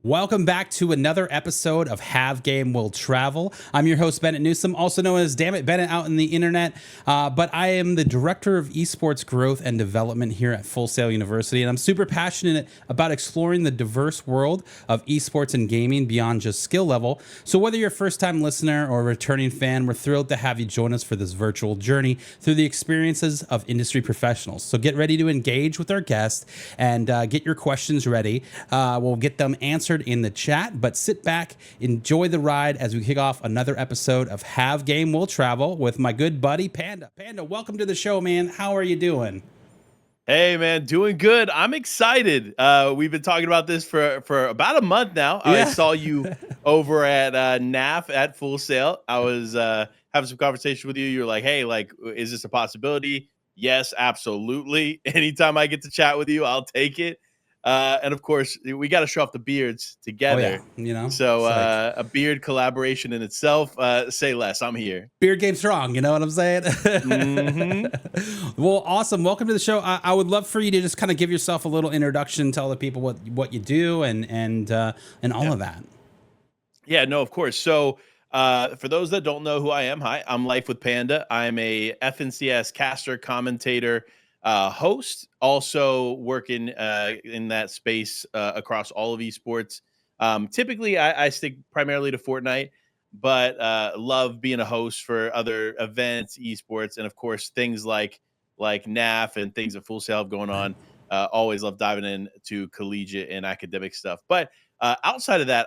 Welcome back to another episode of Have Game Will Travel. I'm your host, Bennett Newsome, also known as Damn It Bennett out in the internet. But I am the Director of Esports Growth and Development here at Full Sail University. And I'm super passionate about exploring the diverse world of esports and gaming beyond just skill level. So whether you're a first-time listener or a returning fan, we're thrilled to have you join us for this virtual journey through the experiences of industry professionals. So get ready to engage with our guests and get your questions ready. We'll get them answered in the chat, but sit back, enjoy the ride as we kick off another episode of Have Game Will Travel with my good buddy Panda. Panda, welcome to the show, man. How are you doing? Hey man, doing good. I'm excited. We've been talking about this for about a month now. Yeah. I saw you over at NAF at Full Sail. I was having some conversation with you. You're like, hey, like, is this a possibility? Yes, absolutely. Anytime I get to chat with you, I'll take it. And of course, we got to show off the beards together. Oh, yeah. You know, So a beard collaboration in itself. Say less. I'm here. Beard game strong. You know what I'm saying? Mm-hmm. Well, awesome. Welcome to the show. I would love for you to just kind of give yourself a little introduction, tell the people what you do and all of that. Yeah, no, of course. So for those that don't know who I am, hi, I'm Life with Panda. I'm a FNCS caster, commentator, host, also working in that space across all of esports. Typically, I stick primarily to Fortnite, but love being a host for other events, esports, and of course, things like NAF and things that Full Sail have going on. Always love diving into collegiate and academic stuff. But outside of that,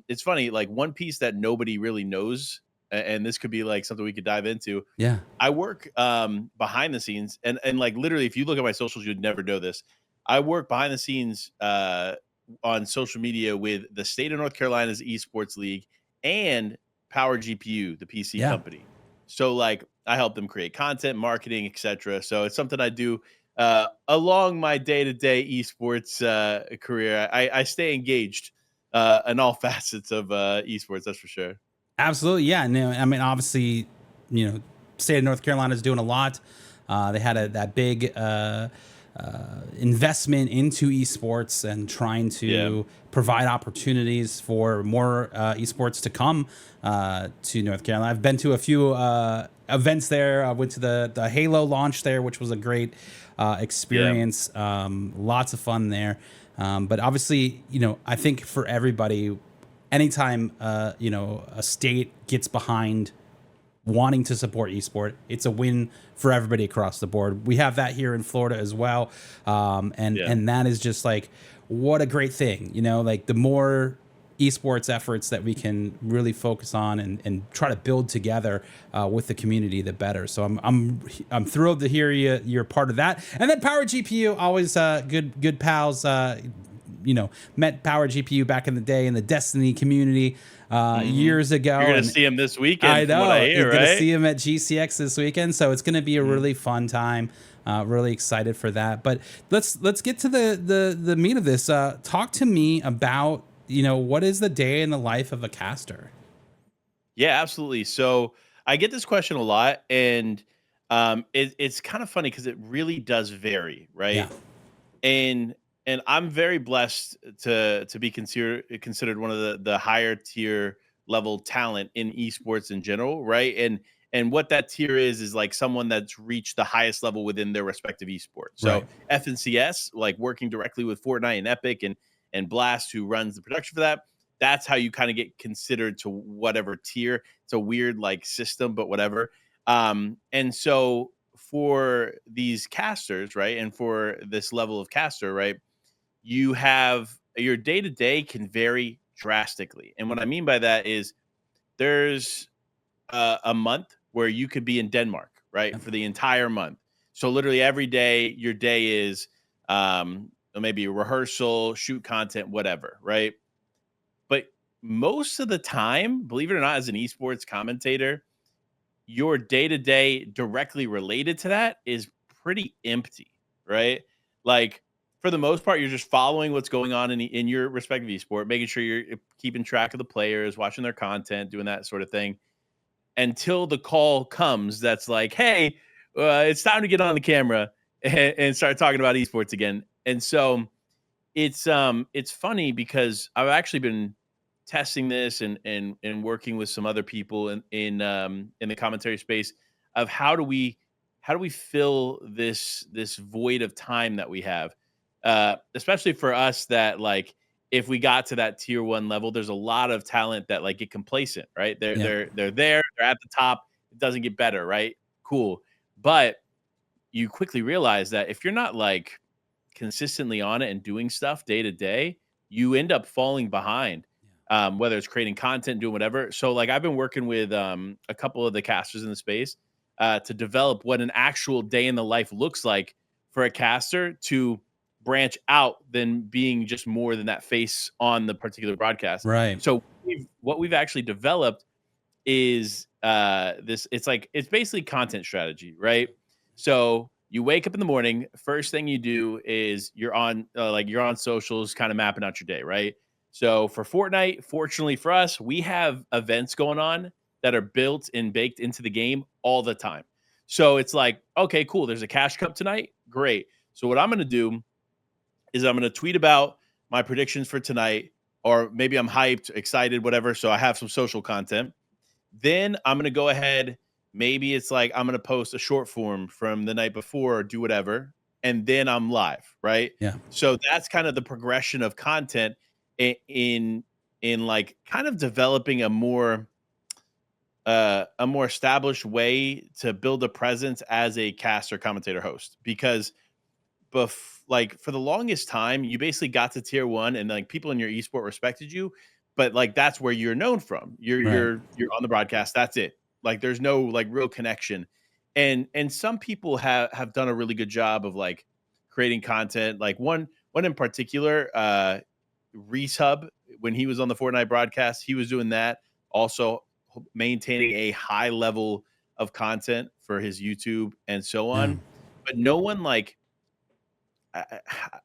it's funny, like one piece that nobody really knows, and this could be like something we could dive into. Yeah. I work behind the scenes and like literally, if you look at my socials, you'd never know this. I work behind the scenes on social media with the state of North Carolina's esports league and Power GPU, the PC company. So like I help them create content, marketing, etc. So it's something I do along my day-to-day esports career. I stay engaged in all facets of esports, that's for sure. Absolutely. Yeah. No, I mean, obviously, state of North Carolina is doing a lot. They had that big investment into esports and trying to provide opportunities for more esports to come to North Carolina. I've been to a few events there. I went to the Halo launch there, which was a great experience. Lots of fun there. But obviously, I think for everybody, anytime a state gets behind wanting to support esport, it's a win for everybody across the board. We have that here in Florida as well, and that is just like what a great thing. Like the more esports efforts that we can really focus on and try to build together with the community, the better. So I'm thrilled to hear you're part of that. And then Power GPU, always good pals. Met Power GPU back in the day in the Destiny community years ago. You're going to see him this weekend. I know. From what I hear, You're going to right? see him at GCX this weekend. So it's going to be a really fun time. Really excited for that. But let's get to the meat of this. Talk to me about, what is the day in the life of a caster? Yeah, absolutely. So I get this question a lot, and it's kind of funny because it really does vary, right? Yeah. And I'm very blessed to be considered one of the higher tier level talent in esports in general, right? And what that tier is like someone that's reached the highest level within their respective esport. So Right. FNCS, like working directly with Fortnite and Epic and Blast, who runs the production for that. That's how you kind of get considered to whatever tier. It's a weird like system, but whatever. And so for these casters, right, and for this level of caster, right, you have your day-to-day can vary drastically. And what I mean by that is there's a month where you could be in Denmark, right, for the entire month. So literally every day, your day is maybe a rehearsal, shoot content, whatever, right? But most of the time, believe it or not, as an esports commentator, your day-to-day directly related to that is pretty empty, right? Like for the most part, you're just following what's going on in your respective esport, making sure you're keeping track of the players, watching their content, doing that sort of thing until the call comes that's like, hey, it's time to get on the camera and start talking about esports again. And so it's funny because I've actually been testing this and working with some other people in the commentary space of how do we fill this void of time that we have, especially for us that like if we got to that tier one level, there's a lot of talent that like get complacent, right? Yeah. They're at the top. It doesn't get better, right? Cool, but you quickly realize that if you're not like consistently on it and doing stuff day to day, you end up falling behind. Whether it's creating content, doing whatever. So, like, I've been working with a couple of the casters in the space to develop what an actual day in the life looks like for a caster to branch out than being just more than that face on the particular broadcast. Right. So, what we've actually developed is this. It's basically content strategy, right? So you wake up in the morning. First thing you do is you're on socials, kind of mapping out your day, right? So for Fortnite, fortunately for us, we have events going on that are built and baked into the game all the time. So it's like, okay, cool. There's a cash cup tonight. Great. So what I'm going to do is I'm going to tweet about my predictions for tonight, or maybe I'm hyped, excited, whatever. So I have some social content. Then I'm going to go ahead. Maybe it's like I'm going to post a short form from the night before or do whatever. And then I'm live, right? Yeah. So that's kind of the progression of content in like kind of developing a more established way to build a presence as a caster, commentator, host. Because like for the longest time, you basically got to tier one and like people in your esport respected you, but like that's where you're known from. You're on the broadcast. That's it. Like there's no like real connection. And some people have done a really good job of like creating content. Like one in particular, Reese Hub, when he was on the Fortnite broadcast, he was doing that. Also maintaining a high level of content for his YouTube and so on. Yeah. But no one like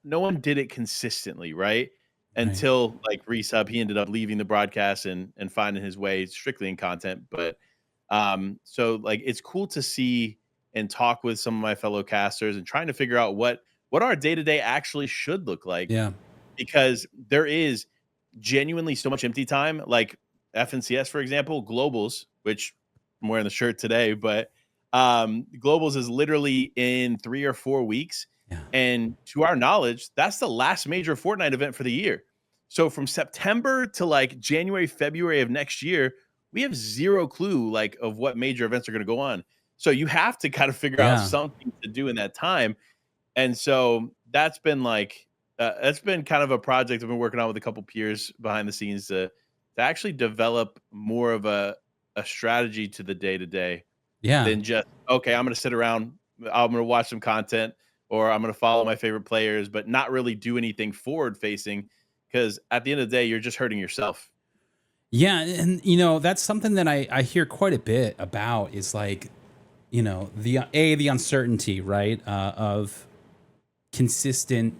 no one did it consistently, right? Right. Until like Reese Hub, he ended up leaving the broadcast and finding his way strictly in content. But so like it's cool to see and talk with some of my fellow casters and trying to figure out what our day to day actually should look like, Yeah. because there is genuinely so much empty time. Like FNCS, for example, globals, which I'm wearing the shirt today, but globals is literally in 3 or 4 weeks. Yeah. And to our knowledge, that's the last major Fortnite event for the year. So from September to like January, February of next year, we have zero clue like of what major events are going to go on. So you have to kind of figure out Yeah. something to do in that time. And so that's been kind of a project I've been working on with a couple peers behind the scenes to actually develop more of a strategy to the day to day Yeah. than just, okay, I'm going to sit around, I'm going to watch some content, or I'm going to follow my favorite players, but not really do anything forward facing. Because at the end of the day, you're just hurting yourself. Yeah, and that's something that I hear quite a bit about is like, the uncertainty, right, of consistent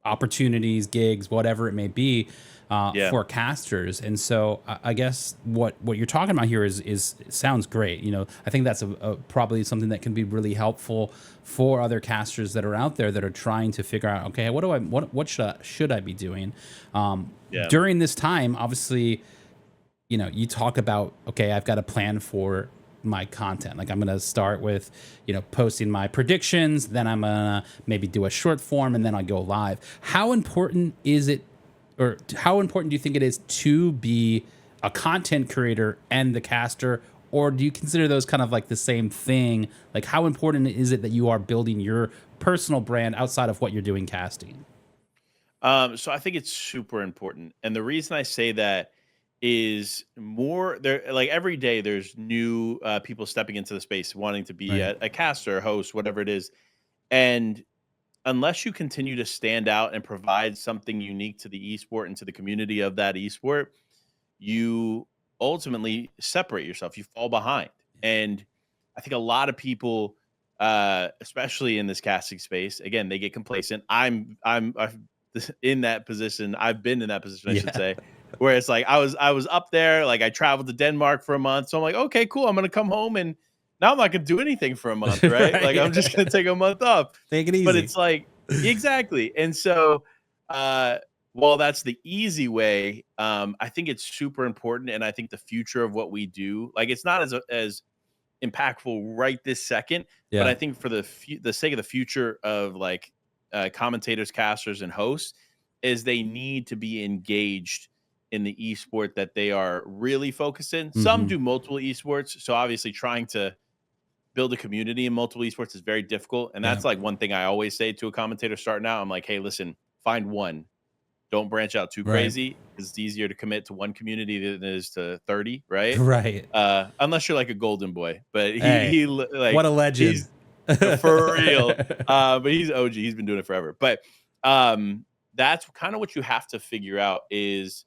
opportunities, gigs, whatever it may be, Yeah. for casters. And so I guess what you're talking about here is sounds great. I think that's probably something that can be really helpful for other casters that are out there that are trying to figure out, okay, what should I be doing Yeah. during this time? Obviously, you talk about, okay, I've got a plan for my content. Like I'm going to start with, posting my predictions, then I'm going to maybe do a short form, and then I'll go live. How important is it, or how important do you think it is to be a content creator and the caster, or do you consider those kind of like the same thing? Like how important is it that you are building your personal brand outside of what you're doing casting? So I think it's super important. And the reason I say that is more there, like every day there's new people stepping into the space wanting to be Right. a caster, host, whatever it is. And unless you continue to stand out and provide something unique to the esport and to the community of that esport, you ultimately separate yourself. You fall behind. And I think a lot of people, especially in this casting space, again, they get complacent. I've in that position. I've been in that position, I should Yeah. say, where it's like I was up there, like I traveled to Denmark for a month. So I'm like, okay, cool. I'm gonna come home and now I'm not gonna do anything for a month, right? Like I'm Right. just gonna take a month off. Take it But easy. it's like exactly. And so Uh, while that's the easy way, I think it's super important, and I think the future of what we do, like, it's not as impactful right this second, but Yeah. I think for the sake of the future of like commentators, casters, and hosts, is they need to be engaged in the esport that they are really focused in. Some Hmm. do multiple esports, so obviously trying to build a community in multiple esports is very difficult, and Yeah. that's like one thing I always say to a commentator starting out. I'm like, hey, listen, find one. Don't branch out too Right. crazy. It's easier to commit to one community than it is to 30, right? Right. Unless you're like a golden boy, but Hey, like what a legend. he's for real. But he's OG. He's been doing it forever. But that's kind of what you have to figure out is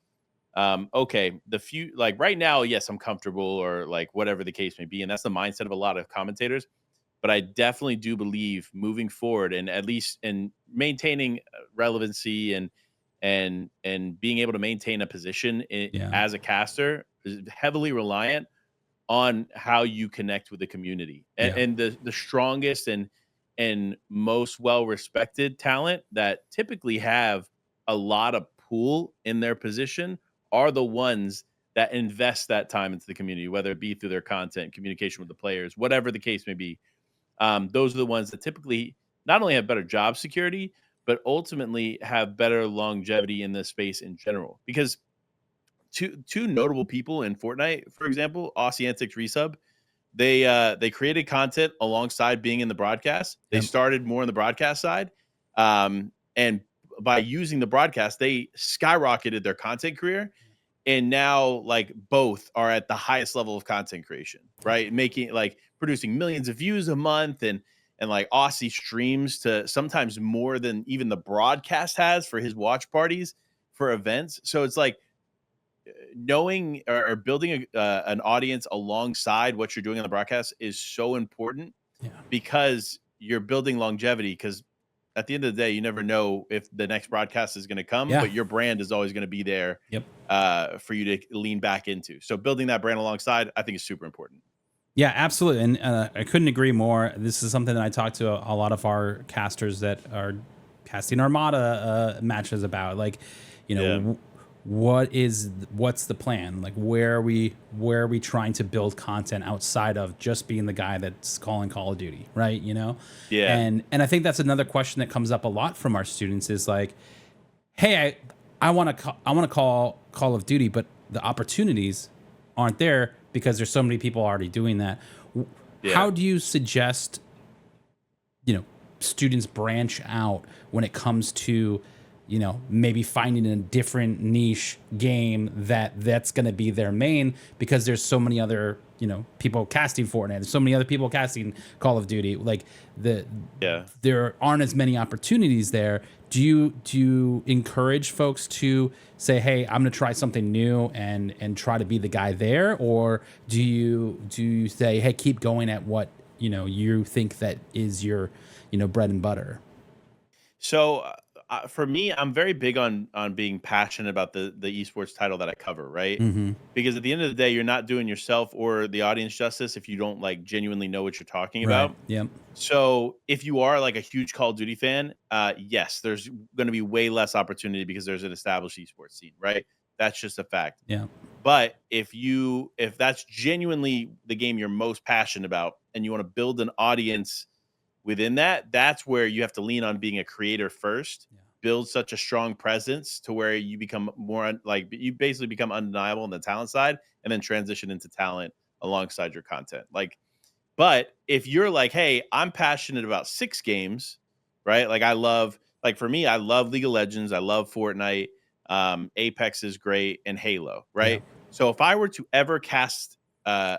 okay, the few like right now, yes, I'm comfortable or like whatever the case may be, and that's the mindset of a lot of commentators. But I definitely do believe moving forward and at least in maintaining relevancy and being able to maintain a position Yeah. as a caster is heavily reliant on how you connect with the community. And, Yeah. and the strongest and most well respected talent that typically have a lot of pull in their position are the ones that invest that time into the community, whether it be through their content, communication with the players, whatever the case may be. Those are the ones that typically not only have better job security, but ultimately have better longevity in this space in general. Because two notable people in Fortnite, for example, Aussie Antics Resub, they created content alongside being in the broadcast. They Yep. started more on the broadcast side, and by using the broadcast, they skyrocketed their content career. And now, like both are at the highest level of content creation, right? Making like producing millions of views a month and like Aussie streams to sometimes more than even the broadcast has for his watch parties for events. So it's like knowing or building an audience alongside what you're doing on the broadcast is so important Yeah. because you're building longevity. Because at the end of the day, you never know if the next broadcast is going to come, Yeah. but your brand is always going to be there Yep. for you to lean back into. So building that brand alongside, I think, is super important. Yeah, absolutely. And I couldn't agree more. This is something that I talk to a lot of our casters that are casting Armada matches about. Like, you know, Yeah. what's the plan? Like, where are we trying to build content outside of just being the guy that's calling Call of Duty, right? You know, Yeah. and I think that's another question that comes up a lot from our students is like, hey, I want to call Call of Duty, but the opportunities aren't there because there's so many people already doing that. Yeah. How do you suggest, students branch out when it comes to, maybe finding a different niche game that's going to be their main because there's so many other, people casting Fortnite. There's so many other people casting Call of Duty. Like Yeah. there aren't as many opportunities there. Do you encourage folks to say, hey, I'm going to try something new and try to be the guy there? Or do you say, hey, keep going at what, you think that is your, bread and butter? So for me, I'm very big on being passionate about the esports title that I cover, right? Mm-hmm. Because at the end of the day, you're not doing yourself or the audience justice if you don't like genuinely know what you're talking Right. about. Yep. So if you are like a huge Call of Duty fan, yes, there's going to be way less opportunity because there's an established esports scene, right? That's just a fact. Yeah. But if that's genuinely the game you're most passionate about and you want to build an audience within that, that's where you have to lean on being a creator first, Yeah. build such a strong presence to where you become like you basically become undeniable on the talent side and then transition into talent alongside your content. Like, but if you're like, hey, I'm passionate about 6 games, right? Like like for me, I love League of Legends, I love Fortnite, Apex is great, and Halo, Yeah. right? So if I were to ever cast uh,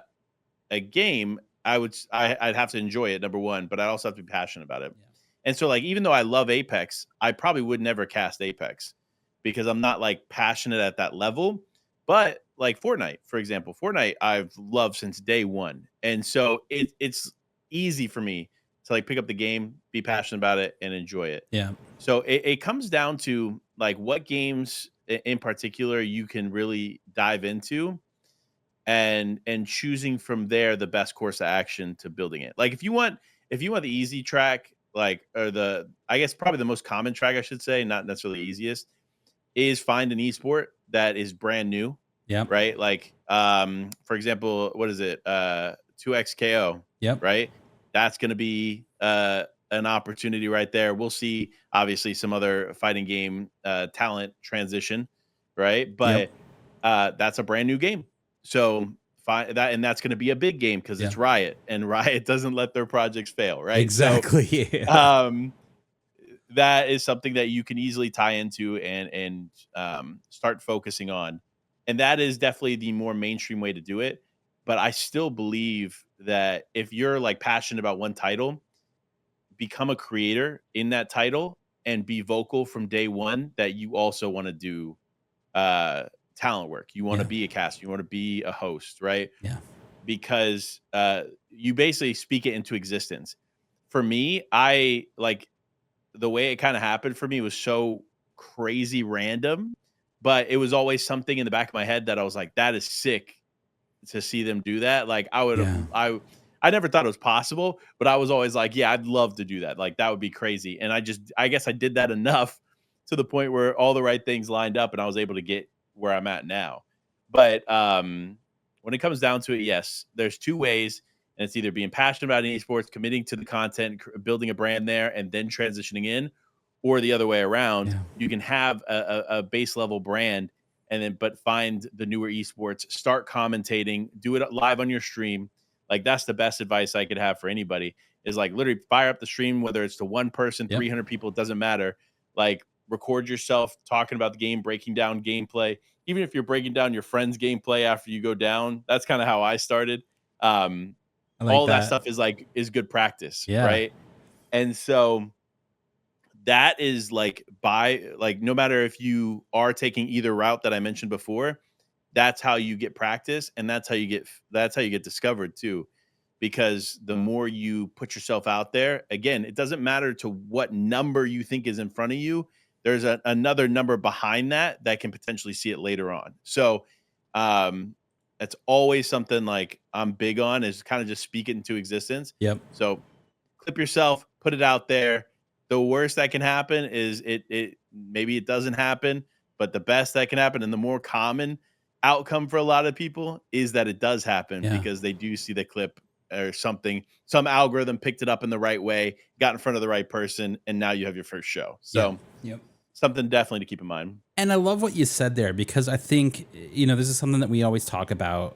a game, I'd have to enjoy it, number one, but I also have to be passionate about it. Yeah. And so like even though I love Apex, I probably would never cast Apex because I'm not like passionate at that level. But like Fortnite, for example, Fortnite I've loved since day one. And so it's easy for me to like pick up the game, be passionate about it, and enjoy it. Yeah. So it comes down to like what games in particular you can really dive into and choosing from there the best course of action to building it. Like if you want the easy track, like, or I guess probably the most common track, I should say, not necessarily easiest, is find an esport that is brand new, Yep. right? Like, for example, what is it? 2XKO, Yep. right? That's going to be an opportunity right there. We'll see, obviously, some other fighting game talent transition, right? Yep. But that's a brand new game. So and that's going to be a big game because Yeah. it's Riot, and Riot doesn't let their projects fail, right? Exactly. So, Yeah. that is something that you can easily tie into and start focusing on, and that is definitely the more mainstream way to do it. But I still believe that if you're like passionate about one title, become a creator in that title and be vocal from day one that you also want to do uh talent work. You want to Yeah. be a cast, you want to be a host, right? Yeah. Because you basically speak it into existence. For me, I like the way it kind of happened for me was so crazy random, but it was always something in the back of my head that I was like, that is sick to see them do that. Like Yeah. I never thought it was possible, but I was always like, yeah, I'd love to do that. Like that would be crazy. And I guess I did that enough to the point where all the right things lined up and I was able to get where I'm at now. But when it comes down to it, yes, there's two ways, and it's either being passionate about esports, committing to the content, building a brand there, and then transitioning in, or the other way around. Yeah. You can have a base level brand and then but find the newer esports, start commentating, do it live on your stream. Like that's the best advice I could have for anybody is like literally fire up the stream, whether it's to one person, Yep. 300 people, it doesn't matter. Like record yourself talking about the game, breaking down gameplay. Even if you're breaking down your friend's gameplay after you go down, that's kind of how I started. I like All that that. stuff is good practice, Yeah. right? And so that is like no matter if you are taking either route that I mentioned before, that's how you get practice and that's how you get discovered too. Because the more you put yourself out there, again, it doesn't matter to what number you think is in front of you. There's another number behind that can potentially see it later on. So that's always something like I'm big on is kind of just speak it into existence. Yep. So clip yourself, put it out there. The worst that can happen is it maybe it doesn't happen, but the best that can happen and the more common outcome for a lot of people is that it does happen Yeah. because they do see the clip or something, some algorithm picked it up in the right way, got in front of the right person, and now you have your first show. Yep. So Yep. something definitely to keep in mind. And I love what you said there because I think, this is something that we always talk about,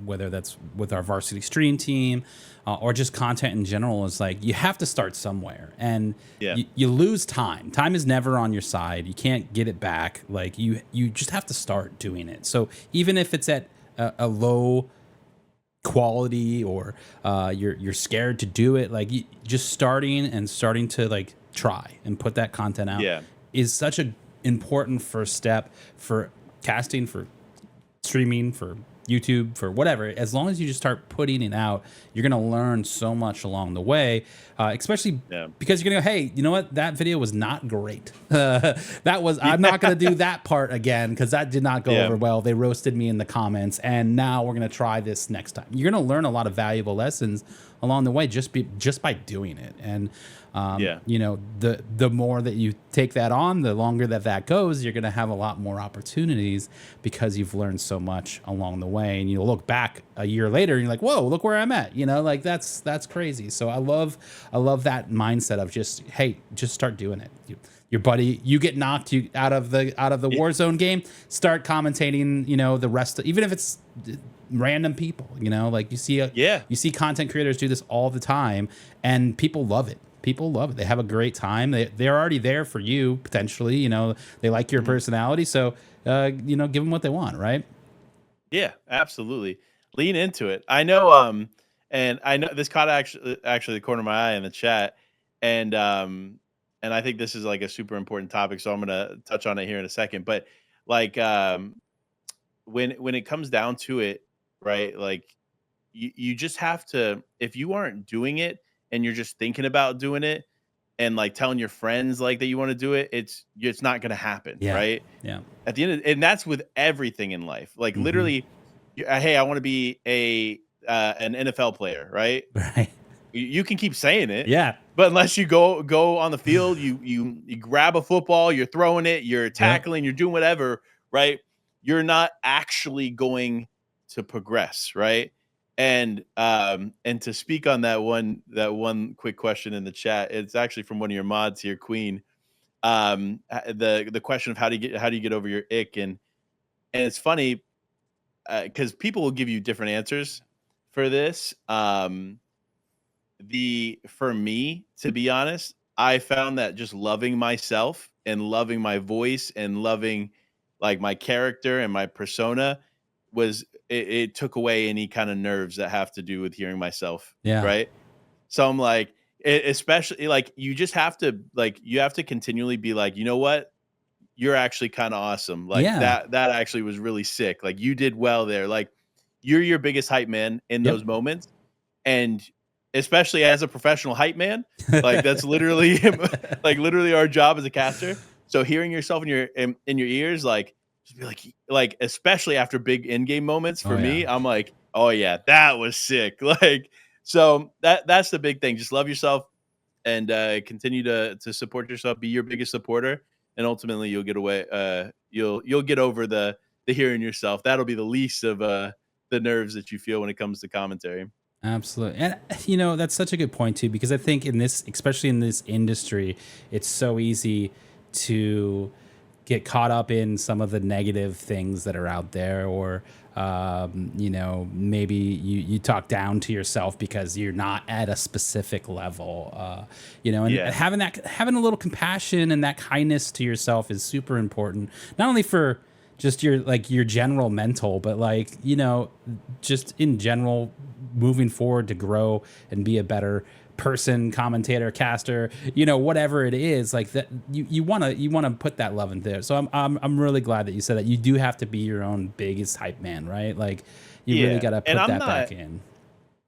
whether that's with our varsity stream team or just content in general, is like you have to start somewhere and Yeah. you lose time. Time is never on your side. You can't get it back. Like you just have to start doing it. So even if it's at a low quality or you're scared to do it, like just starting to like try and put that content out Yeah. is such a important first step for casting, for streaming, for YouTube, for whatever. As long as you just start putting it out, you're going to learn so much along the way, especially because you're going to go, hey, you know what? That video was not great. I'm not going to do that part again because that did not go over well. They roasted me in the comments, and now we're going to try this next time. You're going to learn a lot of valuable lessons along the way just by doing it. And the more that you take that on, the longer that goes, you're going to have a lot more opportunities because you've learned so much along the way. And you'll look back a year later and you're like, whoa, look where I'm at. Like that's crazy. So I love that mindset of just, hey, just start doing it. Your buddy, you get knocked out of the Warzone game, start commentating, the rest, even if it's random people, like you see content creators do this all the time and people love it. People love it. They have a great time. They're already there for you, potentially. They like your personality. So, give them what they want, right? Yeah, absolutely. Lean into it. I know, and I know this caught actually the corner of my eye in the chat, and I think this is like a super important topic. So I'm gonna touch on it here in a second. But like, when it comes down to it, right? Like, you just have to. If you aren't doing it and you're just thinking about doing it and like telling your friends like that you want to do it, it's not going to happen, Yeah. right? Yeah. At the end and that's with everything in life. Like literally, hey, I want to be an NFL player, right? Right. You can keep saying it. Yeah. but unless you go on the field, you grab a football, you're throwing it, you're Yep. tackling, you're doing whatever, right? You're not actually going to progress, right? And to speak on that one quick question in the chat, it's actually from one of your mods here, Queen. The question of how do you get over your ick, and it's funny because people will give you different answers for this. The For me, to be honest, I found that just loving myself and loving my voice and loving like my character and my persona it took away any kind of nerves that have to do with hearing myself, Yeah. right? So I'm like, especially like you have to continually be like, you know what? You're actually kind of awesome. Like Yeah. that actually was really sick. Like you did well there. Like you're your biggest hype man in Yep. those moments. And especially as a professional hype man, like that's literally like literally our job as a caster. So hearing yourself in your ears, like just be like especially after big in-game moments Oh for yeah. me, I'm like, oh yeah, that was sick. Like so that's the big thing. Just love yourself and continue to support yourself, be your biggest supporter, and ultimately you'll get away you'll get over the hearing yourself. That'll be the least of the nerves that you feel when it comes to commentary. Absolutely. And that's such a good point too, because I think in this, especially in this industry, it's so easy to get caught up in some of the negative things that are out there, or maybe you talk down to yourself because you're not at a specific level, and Yeah. having a little compassion and that kindness to yourself is super important, not only for just your general mental, but just in general, moving forward to grow and be a better person, commentator, caster, whatever it is, like that you want to put that love in there. So I'm really glad that you said that you do have to be your own biggest hype man, right? Like you really Yeah. got to And put I'm that not back in.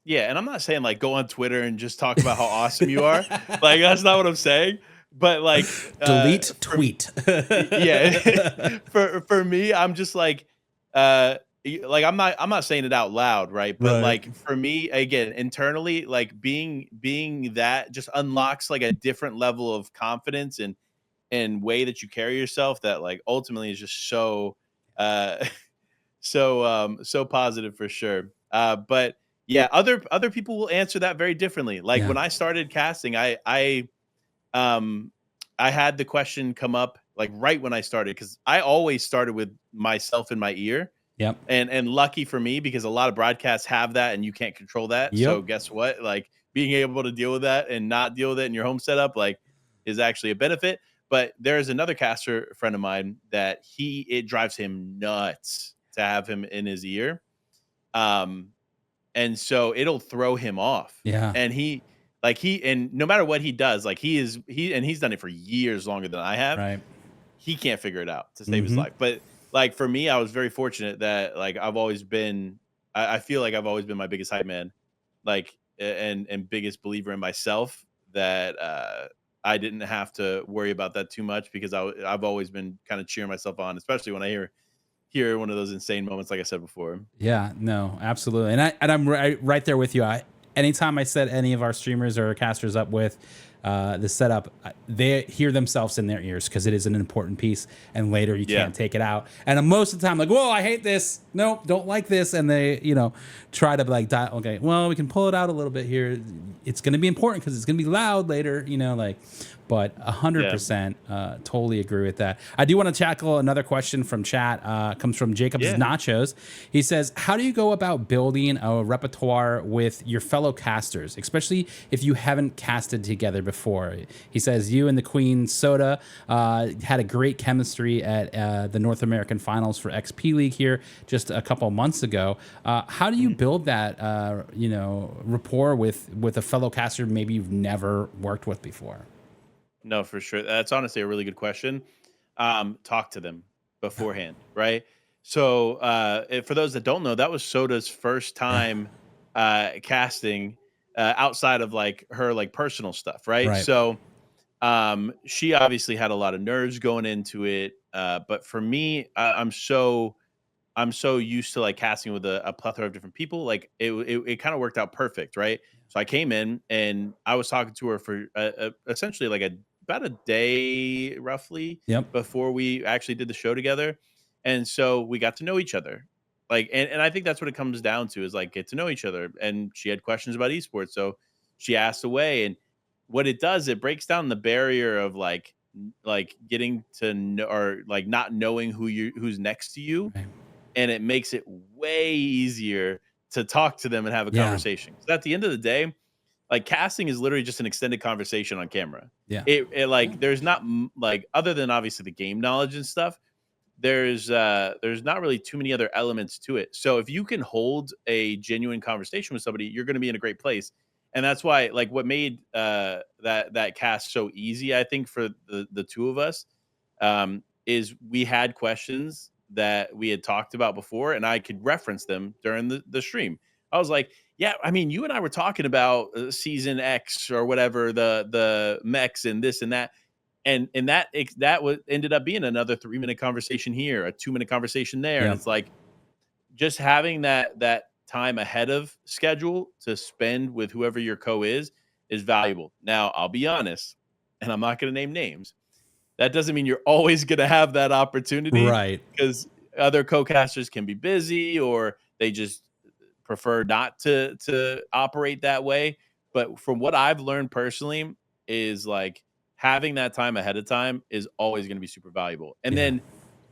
Yeah, and I'm not saying like go on Twitter and just talk about how awesome you are. Like that's not what I'm saying. But like Delete for tweet. yeah, for me, I'm just like like I'm not saying it out loud, right? But Right. like for me, again, internally, like being that just unlocks like a different level of confidence and way that you carry yourself that like ultimately is just so uh so positive for sure. But yeah, other people will answer that very differently. Like Yeah. when I started casting, um I had the question come up like right when I started because I always started with myself in my ear. Yep. And lucky for me because a lot of broadcasts have that and you can't control that. Yep. So guess what? Like being able to deal with that and not deal with it in your home setup like is actually a benefit. But there is another caster friend of mine that it drives him nuts to have him in his ear. Um, and so it'll throw him off. Yeah. And and no matter what he does, like he's done it for years longer than I have. Right. He can't figure it out to save his Mm-hmm. life. But like for me, I was very fortunate that like I feel like I've always been my biggest hype man, like and biggest believer in myself that I didn't have to worry about that too much because I've always been kind of cheering myself on, especially when I hear one of those insane moments, like I said before. Yeah, no, absolutely. And I'm right there with you. Anytime I set any of our streamers or casters up with the setup, they hear themselves in their ears because it is an important piece. And later you Yeah, can't take it out. And most of the time, like, whoa, I hate this. Nope, don't like this. And they, try to like, okay, well, we can pull it out a little bit here. It's going to be important because it's going to be loud later. But yeah, 100% totally agree with that. I do want to tackle another question from chat. Comes from Jacob's yeah. Nachos. He says, how do you go about building a repertoire with your fellow casters, especially if you haven't casted together before? He says, you and the Queen Soda had a great chemistry at the North American Finals for XP League here just a couple months ago. How do you Mhm. build that, rapport with a fellow caster maybe you've never worked with before? No, for sure. That's honestly a really good question. Talk to them beforehand, right? So, for those that don't know, that was Soda's first Yeah. time casting outside of like her like personal stuff, right? Right. So, she obviously had a lot of nerves going into it, but for me, I'm so I'm so used to like casting with a plethora of different people. Like it kind of worked out perfect, right? So I came in and I was talking to her for essentially like about a day roughly Yep. before we actually did the show together, and so we got to know each other. Like, and I think that's what it comes down to is like get to know each other. And she had questions about esports, so she asked away. And what it does, it breaks down the barrier of like getting to know or like not knowing who's next to you, Right. and it makes it way easier to talk to them and have a Yeah. conversation. So at the end of the day, like casting is literally just an extended conversation on camera. Yeah. It like there's not like other than obviously the game knowledge and stuff, there's not really too many other elements to it. So if you can hold a genuine conversation with somebody, you're going to be in a great place. And that's why like what made that cast so easy, I think, for the two of us, is we had questions that we had talked about before and I could reference them during the stream. I was like, yeah, I mean, you and I were talking about season X or whatever, the mechs and this and that, and that was ended up being another 3-minute conversation here, a 2-minute conversation there, and Yep. it's like just having that time ahead of schedule to spend with whoever your co is valuable. Now, I'll be honest, and I'm not going to name names. That doesn't mean you're always going to have that opportunity Right. because other co-casters can be busy or they just prefer not to operate that way. But from what I've learned personally is like having that time ahead of time is always going to be super valuable. And Yeah. then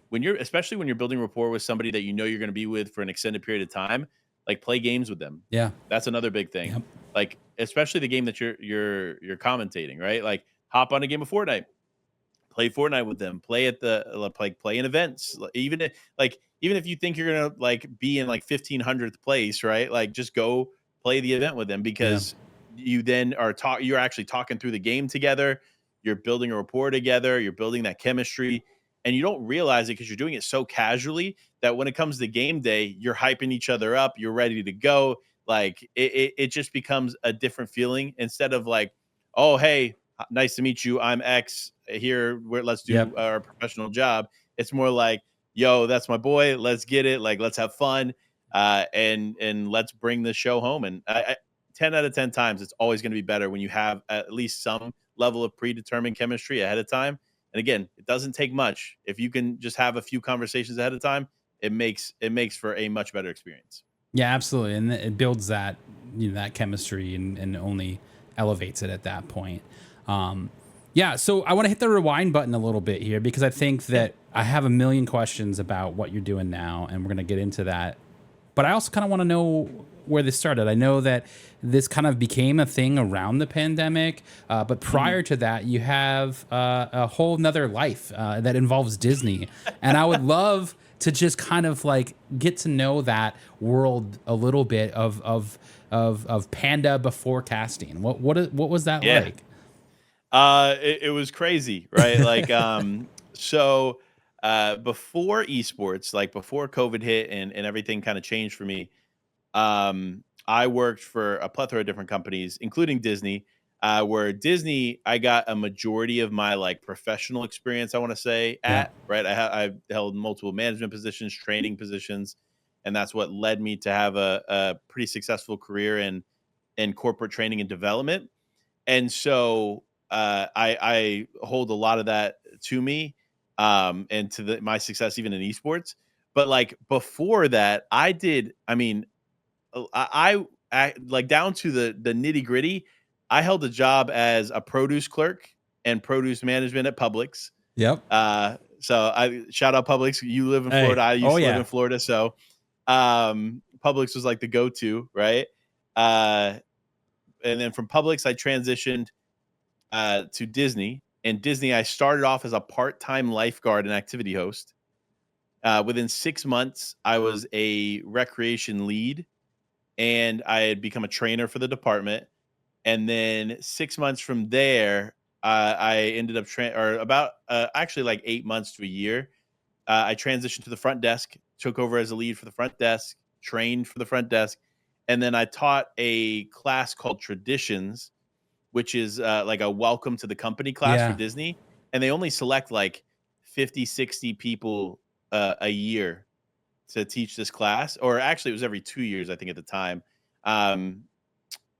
when you're especially when you're building rapport with somebody that you know you're going to be with for an extended period of time, like play games with them. Yeah. That's another big thing. Yep. Like especially the game that you're commentating, right? Like hop on a game of Fortnite, play Fortnite with them, play at the like play in events, even if you think you're gonna like be in like 1500th place, right? Like just go play the event with them Yeah. because you then you're actually talking through the game together, you're building a rapport together, you're building that chemistry, and you don't realize it because you're doing it so casually that when it comes to game day, you're hyping each other up, you're ready to go. Like it just becomes a different feeling instead of like, oh hey, nice to meet you. I'm X here. Let's do Yep. our professional job. It's more like, yo, that's my boy. Let's get it. Like, let's have fun, and let's bring the show home. And 10 out of 10 times, it's always going to be better when you have at least some level of predetermined chemistry ahead of time. And again, it doesn't take much. If you can just have a few conversations ahead of time, it makes for a much better experience. Yeah, absolutely. And it builds that, that chemistry and only elevates it at that point. Um, yeah. So I want to hit the rewind button a little bit here because I think Yeah. that I have a million questions about what you're doing now, and we're going to get into that. But I also kind of want to know where this started. I know that this kind of became a thing around the pandemic, but Mhm. prior to that, you have a whole nother life that involves Disney, and I would love to just kind of like get to know that world a little bit of Panda before casting. What was that Yeah. like? It was crazy, right? Like, so before esports, like before COVID hit and everything kind of changed for me, I worked for a plethora of different companies, including Disney. Where Disney, I got a majority of my like professional experience. I want to say Yeah, at right. I held multiple management positions, training positions, and that's what led me to have a pretty successful career in corporate training and development. And so I hold a lot of that to me, and to my success even in esports. But like before that, I did. I mean, like down to the nitty gritty. I held a job as a produce clerk and produce management at Publix. yep. So I shout out Publix. You live in Hey, Florida. I oh used to live yeah, in Florida, so Publix was like the go-to, right? Uh, and then from Publix, I transitioned to Disney. And Disney, I started off as a part-time lifeguard and activity host. Within 6 months, I was a recreation lead, and I had become a trainer for the department. And then 6 months from there, I ended up or about actually like 8 months to a year. I transitioned to the front desk, took over as a lead for the front desk, trained for the front desk, and then I taught a class called Traditions, which is like a welcome to the company class for yeah. Disney. And they only select like 50, 60 people a year to teach this class, or actually it was every 2 years, I think at the time, um,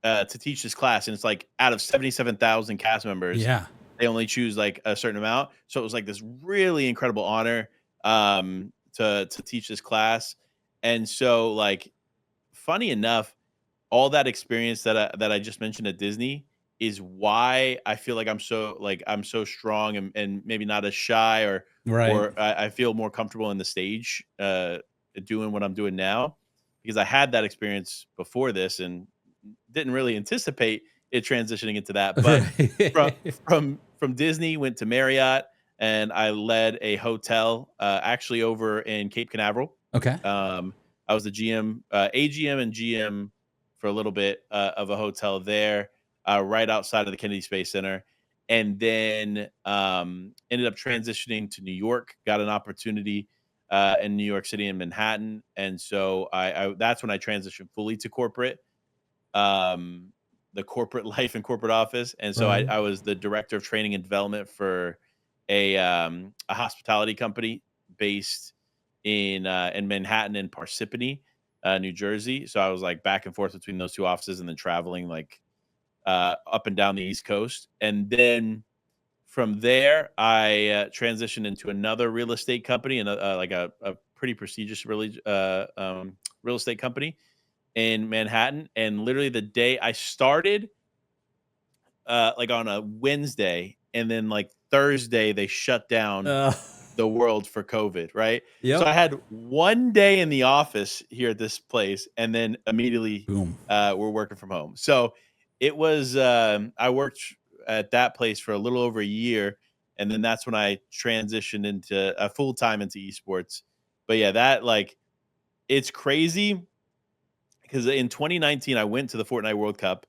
to teach this class. And it's like out of 77,000 cast members, Yeah. they only choose like a certain amount. So it was like this really incredible honor to teach this class. And so like funny enough, all that experience that I just mentioned at Disney is why I feel like I'm so strong and maybe not as shy, Right. or I feel more comfortable in the stage doing what I'm doing now, because I had that experience before this and didn't really anticipate it transitioning into that. But from Right. from Disney, went to Marriott, and I led a hotel actually over in Cape Canaveral. Okay. I was the GM, AGM and GM for a little bit of a hotel there, right outside of the Kennedy Space Center, and then ended up transitioning to New York. Got an opportunity in New York City and Manhattan, and so I that's when I transitioned fully to corporate, um, the corporate life and corporate office. And so Right. I was the director of training and development for a hospitality company based in Manhattan and Parsippany, New Jersey. So I was like back and forth between those two offices, and then traveling like up and down the East Coast. And then from there, I transitioned into another real estate company, and like a pretty prestigious real estate company in Manhattan. And literally the day I started, like on a Wednesday, and then like Thursday they shut down Uh, the world for COVID, right? So yep. I had one day in the office here at this place, and then immediately Boom. we're working from home. So it was I worked at that place for a little over a year, and then that's when I transitioned into full time into esports. But yeah, that like it's crazy because in 2019 I went to the Fortnite World Cup.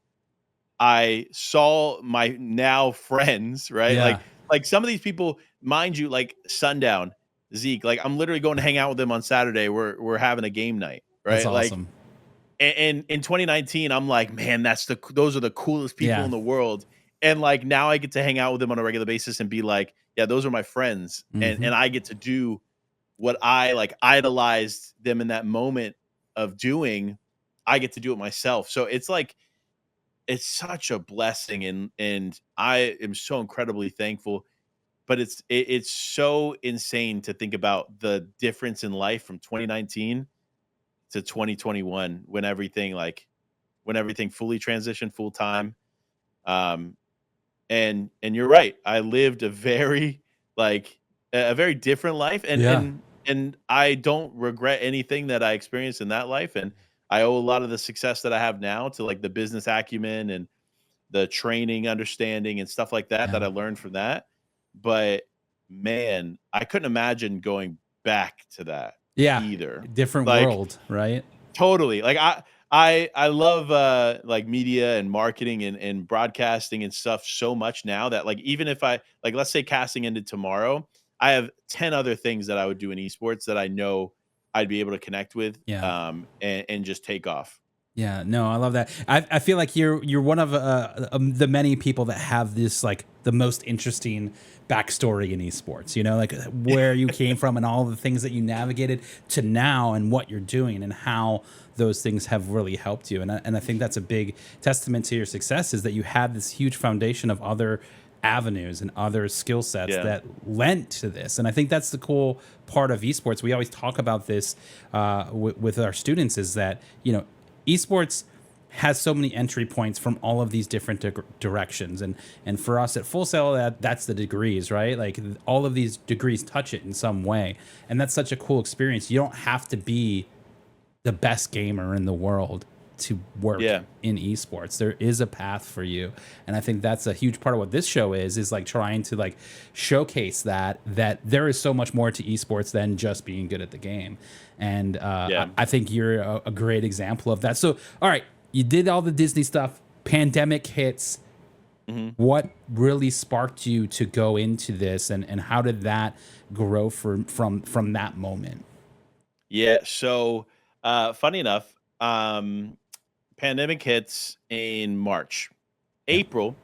I saw my now friends, right? Yeah. Like some of these people, mind you, like Sundown, Zeke, like I'm literally going to hang out with them on Saturday. We're having a game night, That's right? Like awesome. and in 2019, I'm like, man, those are the coolest people Yeah. in the world. And like now I get to hang out with them on a regular basis and be like, yeah, those are my friends. Hmm. And I get to do what I like idolized them in that moment of doing. I get to do it myself. So it's like it's such a blessing, and I am so incredibly thankful. But it's so insane to think about the difference in life from 2019 to 2021, when everything fully transitioned full time. Um, and you're right. I lived a very like a very different life, and Yeah. I don't regret anything that I experienced in that life. And I owe a lot of the success that I have now to like the business acumen and the training, understanding, and stuff like that Yeah. that I learned from that. But man, I couldn't imagine going back to that Yeah. either. Different Like world, right? totally. Like I love like media and marketing and broadcasting and stuff so much now that like even if I like let's say casting ended tomorrow, I have 10 other things that I would do in esports that I know I'd be able to connect with Yeah. and just take off. Yeah, no, I love that. I feel like you're one of the many people that have this like the most interesting backstory in esports. You know, like where you came from and all the things that you navigated to now and what you're doing and how those things have really helped you. And I think that's a big testament to your success is that you had this huge foundation of other avenues and other skill sets Yeah. that lent to this. And I think that's the cool part of esports. We always talk about this with our students is that, you know, esports has so many entry points from all of these different directions, and for us at Full Sail, that's the degrees, right? Like all of these degrees touch it in some way, and that's such a cool experience. You don't have to be the best gamer in the world to work Yeah. in esports. There is a path for you, and I think that's a huge part of what this show is like trying to like showcase that there is so much more to esports than just being good at the game. And Yeah. I think you're a great example of that. So all right, you did all the Disney stuff, pandemic hits. Mhm. What really sparked you to go into this, and how did that grow from that moment? Yeah. So funny enough, pandemic hits in March. Yeah. April,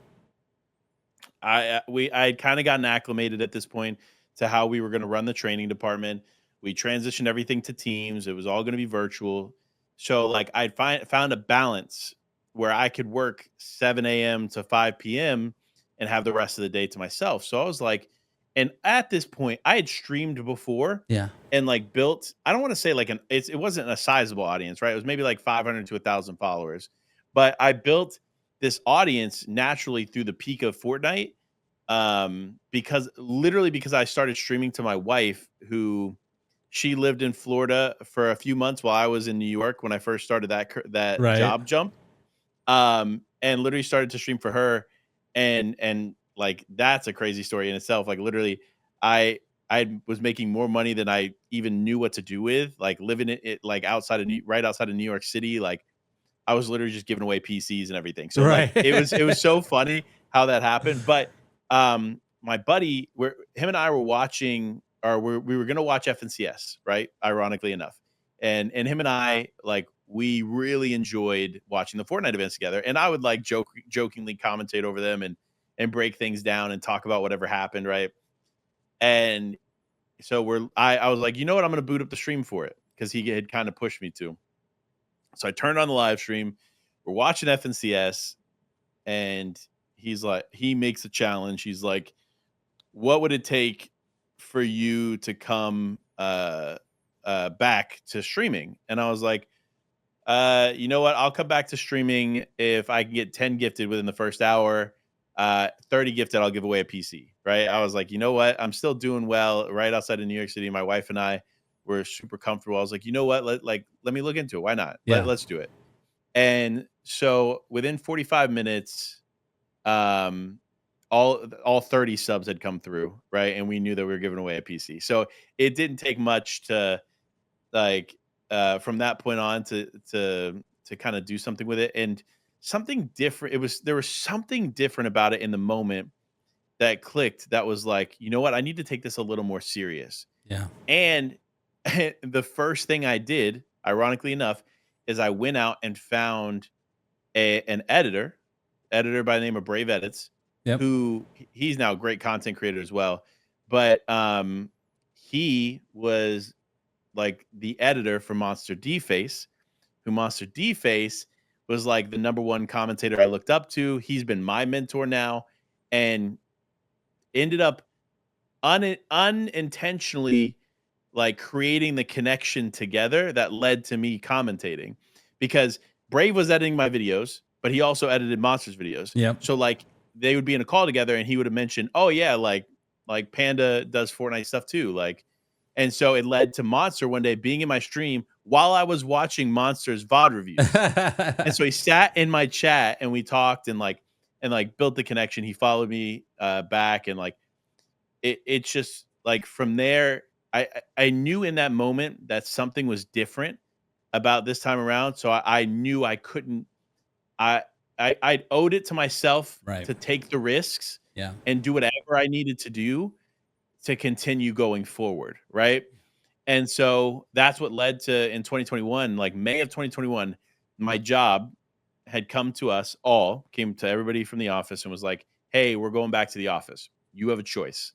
I had kind of gotten acclimated at this point to how we were going to run the training department. We transitioned everything to Teams. It was all going to be virtual. So like found a balance where I could work 7 a.m. to 5 p.m. and have the rest of the day to myself. So I was like, and at this point, I had streamed before Yeah. and like built, I don't want to say like it wasn't a sizable audience, right? It was maybe like 500 to 1,000 followers, but I built this audience naturally through the peak of Fortnite, because I started streaming to my wife, who she lived in Florida for a few months while I was in New York when I first started that Right. job jump, and literally started to stream for her, and like that's a crazy story in itself. Like literally, I was making more money than I even knew what to do with. Like living it like right outside of New York City, like I was literally just giving away PCs and everything. So like Right. it was so funny how that happened. But my buddy, him and I were watching, or we were gonna watch FNCS, right? Ironically enough. And him and I, like, we really enjoyed watching the Fortnite events together. And I would like jokingly commentate over them and break things down and talk about whatever happened, right? And so I was like, you know what, I'm gonna boot up the stream for it, because he had kind of pushed me to. So I turned on the live stream. We're watching FNCS, and he makes a challenge. He's like, "What would it take for you to come back to streaming?" And I was like, you know what? I'll come back to streaming if I can get 10 gifted within the first hour. 30 gifted, I'll give away a PC." Right? I was like, you know what? I'm still doing well right outside of New York City. My wife and I were super comfortable. I was like, you know what? Let me look into it. Why not? Yeah. Let's do it. And so within 45 minutes, um, all 30 subs had come through, right? And we knew that we were giving away a PC. So it didn't take much to like from that point on to kind of do something with it. And something different. There was something different about it in the moment that clicked, that was like, you know what? I need to take this a little more serious. Yeah. And the first thing I did, ironically enough, is I went out and found an editor by the name of Brave Edits, Yep. who he's now a great content creator as well. But he was like the editor for Monster D Face, who Monster D Face was like the number one commentator I looked up to. He's been my mentor now, and ended up unintentionally like creating the connection together that led to me commentating, because Brave was editing my videos, but he also edited Monsters videos. Yep. So like they would be in a call together and he would have mentioned, "Oh yeah, like Panda does Fortnite stuff too." Like, and so it led to Monster one day being in my stream while I was watching Monster's VOD reviews. And so he sat in my chat and we talked and built the connection. He followed me back, and like it's just like from there, I knew in that moment that something was different about this time around. So I knew I couldn't. I I owed it to myself Right. to take the risks Yeah. and do whatever I needed to do to continue going forward, right? And so that's what led to, in 2021, like May of 2021, my job had came to everybody from the office and was like, "Hey, we're going back to the office. You have a choice.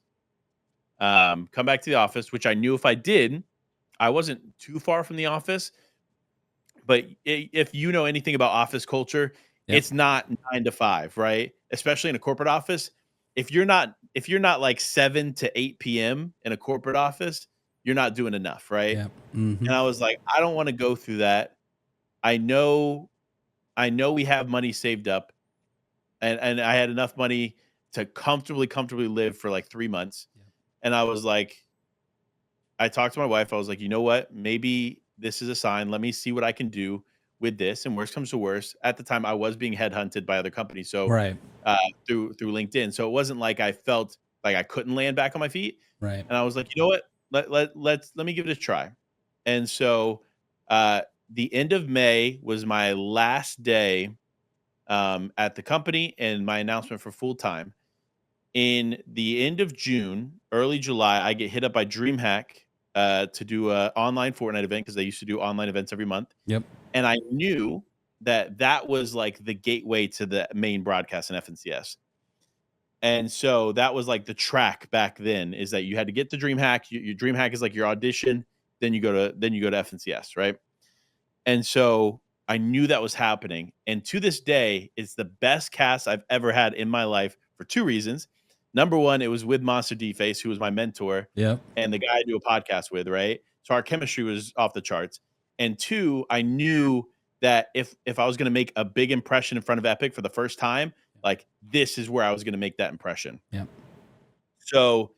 Come back to the office," which I knew if I did, I wasn't too far from the office. But if you know anything about office culture, Yep. it's not 9 to 5, right? Especially in a corporate office. If you're not like 7 to 8 p.m. in a corporate office, you're not doing enough, right? Yep. Hmm. And I was like, I don't want to go through that. I know, I know we have money saved up, and I had enough money to comfortably live for like 3 months. Yep. And I was like, I talked to my wife. I was like, you know what? Maybe this is a sign. Let me see what I can do with this. And worst comes to worst, at the time I was being headhunted by other companies. So Right. through LinkedIn. So it wasn't like I felt like I couldn't land back on my feet. Right. And I was like, you know what? Let me give it a try. And so uh the end of May was my last day at the company and my announcement for full time. In the end of June, early July, I get hit up by DreamHack to do a online Fortnite event, because they used to do online events every month. Yep. And I knew that that was like the gateway to the main broadcast in FNCS. And so that was like the track back then, is that you had to get the DreamHack. Your DreamHack is like your audition. then you go to FNCS, right? And so I knew that was happening. And to this day, it's the best cast I've ever had in my life for two reasons. Number one, it was with Monster D Face, who was my mentor Yep. and the guy I do a podcast with, right? So our chemistry was off the charts. And two, I knew that if I was going to make a big impression in front of Epic for the first time, like this is where I was going to make that impression. Yep. So,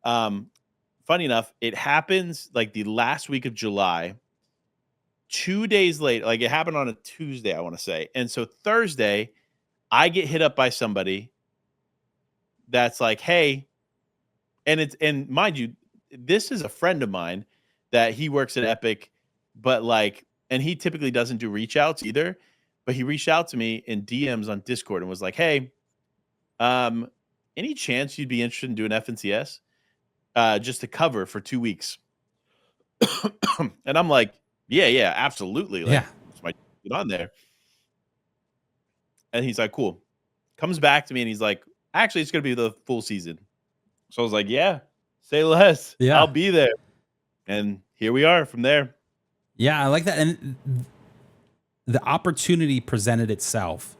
funny enough, it happens like the last week of July. 2 days later, like it happened on a Tuesday, I want to say. And so Thursday, I get hit up by somebody that's like, "Hey," and mind you, this is a friend of mine that he works at Epic, but like, and he typically doesn't do reach outs either, but he reached out to me in DMs on Discord and was like, "Hey, um, any chance you'd be interested in doing FNCS just to cover for 2 weeks?" And I'm like, yeah, absolutely. Like, Yeah. it's my get on there. And he's like, cool. Comes back to me and he's like, actually, it's gonna be the full season. So I was like, yeah, say less. Yeah. I'll be there. And here we are from there. Yeah, I like that. And the opportunity presented itself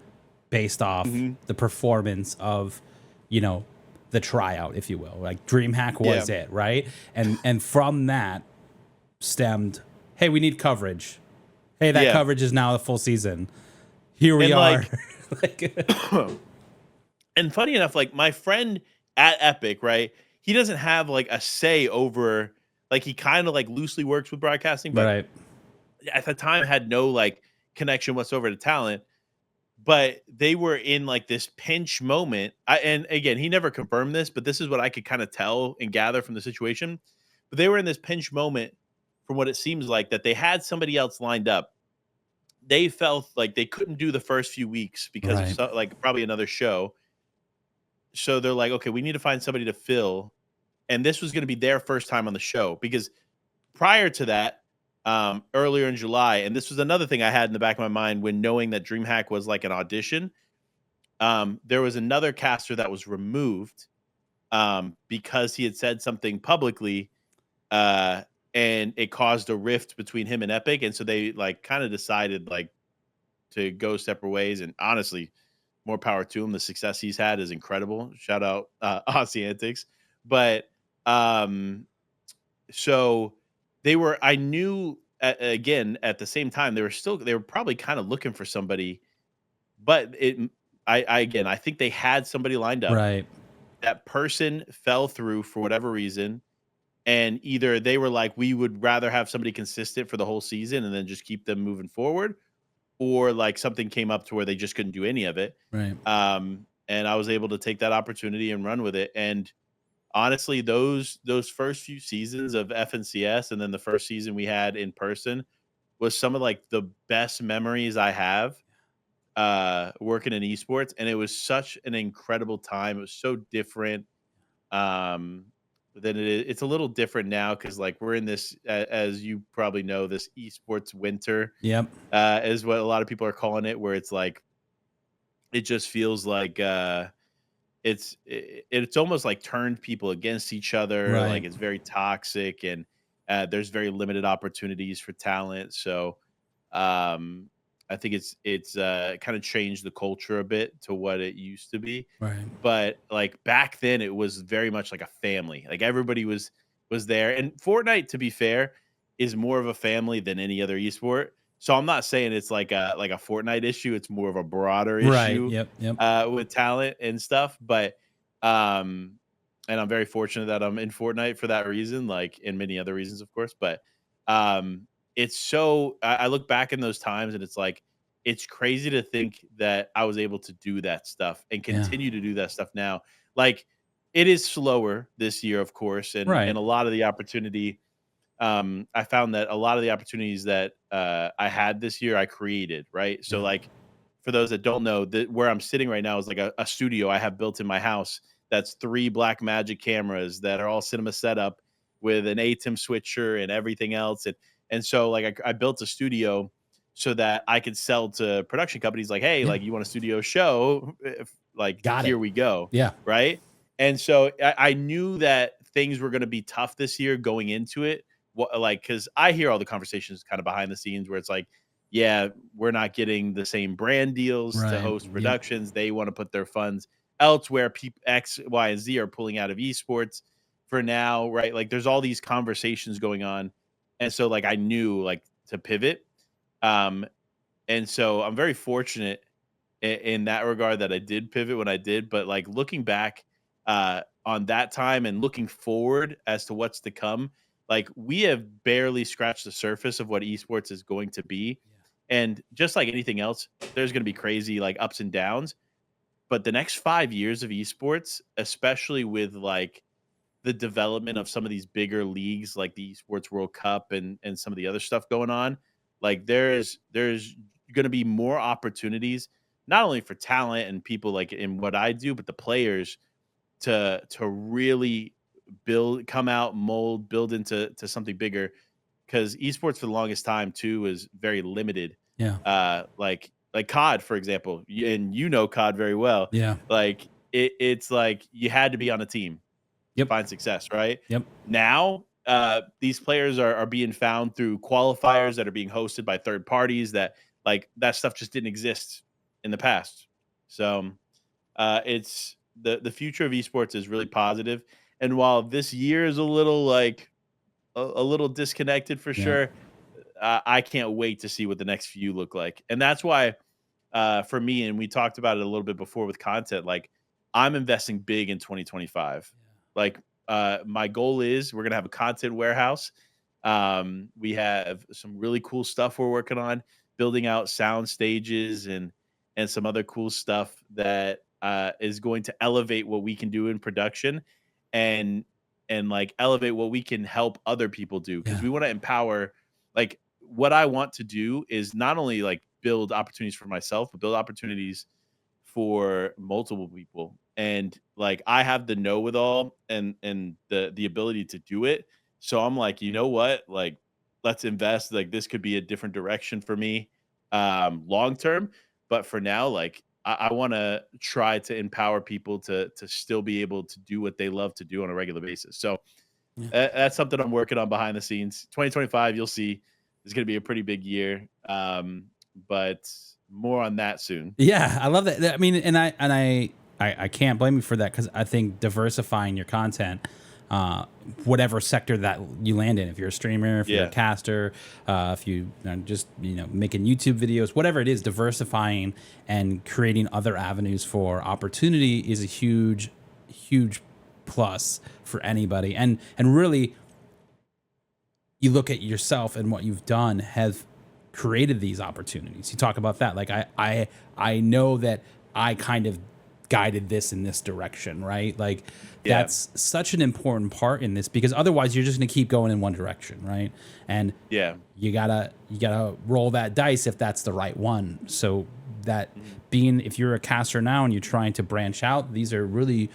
based off the performance of, you know, the tryout, if you will. Like DreamHack was it, right? And from that stemmed, hey, we need coverage. Hey, that coverage is now a full season. Here we are. Like, and funny enough, like my friend at Epic, right? He doesn't have like a say over, like he kind of like loosely works with broadcasting, but at the time had no like connection whatsoever to talent. But they were in like this pinch moment. And again, he never confirmed this, but this is what I could kind of tell and gather from the situation. But they were in this pinch moment from what it seems like that they had somebody else lined up. They felt like they couldn't do the first few weeks because of like probably another show. So they're like, okay, we need to find somebody to fill. And this was going to be their first time on the show because prior to that, earlier in July, and this was another thing I had in the back of my mind when knowing that DreamHack was like an audition. There was another caster that was removed because he had said something publicly, and it caused a rift between him and Epic, and so they like kind of decided like to go separate ways. And honestly, more power to him. The success he's had is incredible. Shout out Aussie Antics. But so they were, I knew again at the same time, they were probably kind of looking for somebody, but I think they had somebody lined up. Right. That person fell through for whatever reason. And either they were like, we would rather have somebody consistent for the whole season and then just keep them moving forward, or like something came up to where they just couldn't do any of it. Right. And I was able to take that opportunity and run with it. And honestly, those first few seasons of FNCS and then the first season we had in person was some of like the best memories I have working in esports. And it was such an incredible time. It was so different. Than it is. It's a little different now because like we're in this, as you probably know, this esports winter. Yep. Is what a lot of people are calling it, where it's like it just feels like it's almost like turned people against each other. Right. Like it's very toxic, and there's very limited opportunities for talent. So I think it's kind of changed the culture a bit to what it used to be. Right. But like back then, it was very much like a family. Like everybody was there. And Fortnite, to be fair, is more of a family than any other esport. So I'm not saying it's like a Fortnite issue. It's more of a broader issue, Yep. with talent and stuff. But and I'm very fortunate that I'm in Fortnite for that reason, like in many other reasons, of course. But it's so I look back in those times and it's like it's crazy to think that I was able to do that stuff and continue to do that stuff now. Like it is slower this year, of course, and a lot of the opportunity. I found that a lot of the opportunities that I had this year, I created, right? So like for those that don't know, where I'm sitting right now is like a studio I have built in my house. That's 3 Blackmagic cameras that are all cinema setup with an ATEM switcher and everything else. And so like I built a studio so that I could sell to production companies like, hey, like you want a studio show? Here we go. Yeah. Right. And so I knew that things were going to be tough this year going into it what, like, because I hear all the conversations kind of behind the scenes where it's like, yeah, we're not getting the same brand deals to Right. host Yep. productions. They want to put their funds elsewhere. People X, Y, and Z are pulling out of esports for now, right? Like, there's all these conversations going on, and so like I knew like to pivot. Um, and so I'm very fortunate in that regard that I did pivot when I did. But like looking back on that time and looking forward as to what's to come, like we have barely scratched the surface of what esports is going to be. And just like anything else, there's going to be crazy like ups and downs. But the next 5 years of esports, especially with like the development of some of these bigger leagues like the Esports World Cup and some of the other stuff going on, like there's going to be more opportunities not only for talent and people like in what I do, but the players to really build, come out, mold, build into something bigger. Because esports for the longest time too was very limited. Yeah. Like COD, for example, and you know COD very well. Yeah. Like it's like you had to be on a team to Yep. find success, right? Yep. Now, these players are being found through qualifiers that are being hosted by third parties that like that stuff just didn't exist in the past. So it's the future of esports is really positive. And while this year is a little like a little disconnected for Yeah. sure, I can't wait to see what the next few look like. And that's why for me, and we talked about it a little bit before with content, like I'm investing big in 2025. Like my goal is we're gonna have a content warehouse. We have some really cool stuff we're working on, building out sound stages and some other cool stuff that is going to elevate what we can do in production and like elevate what we can help other people do because Yeah. we want to empower. Like what I want to do is not only like build opportunities for myself, but build opportunities for multiple people. And like I have the know with all and the ability to do it. So I'm like, you know what? Like let's invest. Like this could be a different direction for me long term. But for now, like I want to try to empower people to still be able to do what they love to do on a regular basis. So Yeah. that's something I'm working on behind the scenes. 2025, you'll see, is going to be a pretty big year. But more on that soon. Yeah, I love that. I mean, I can't blame you for that because I think diversifying your content, whatever sector that you land in, if you're a streamer, if you're a Yeah. caster, if you are just making YouTube videos, whatever it is, diversifying and creating other avenues for opportunity is a huge plus for anybody. And really, you look at yourself and what you've done have created these opportunities. You talk about that. Like I know that I kind of guided this in this direction, right? Like Yeah. that's such an important part in this because otherwise you're just going to keep going in one direction, right? And Yeah. you gotta roll that dice if that's the right one. So that being, if you're a caster now and you're trying to branch out, these are really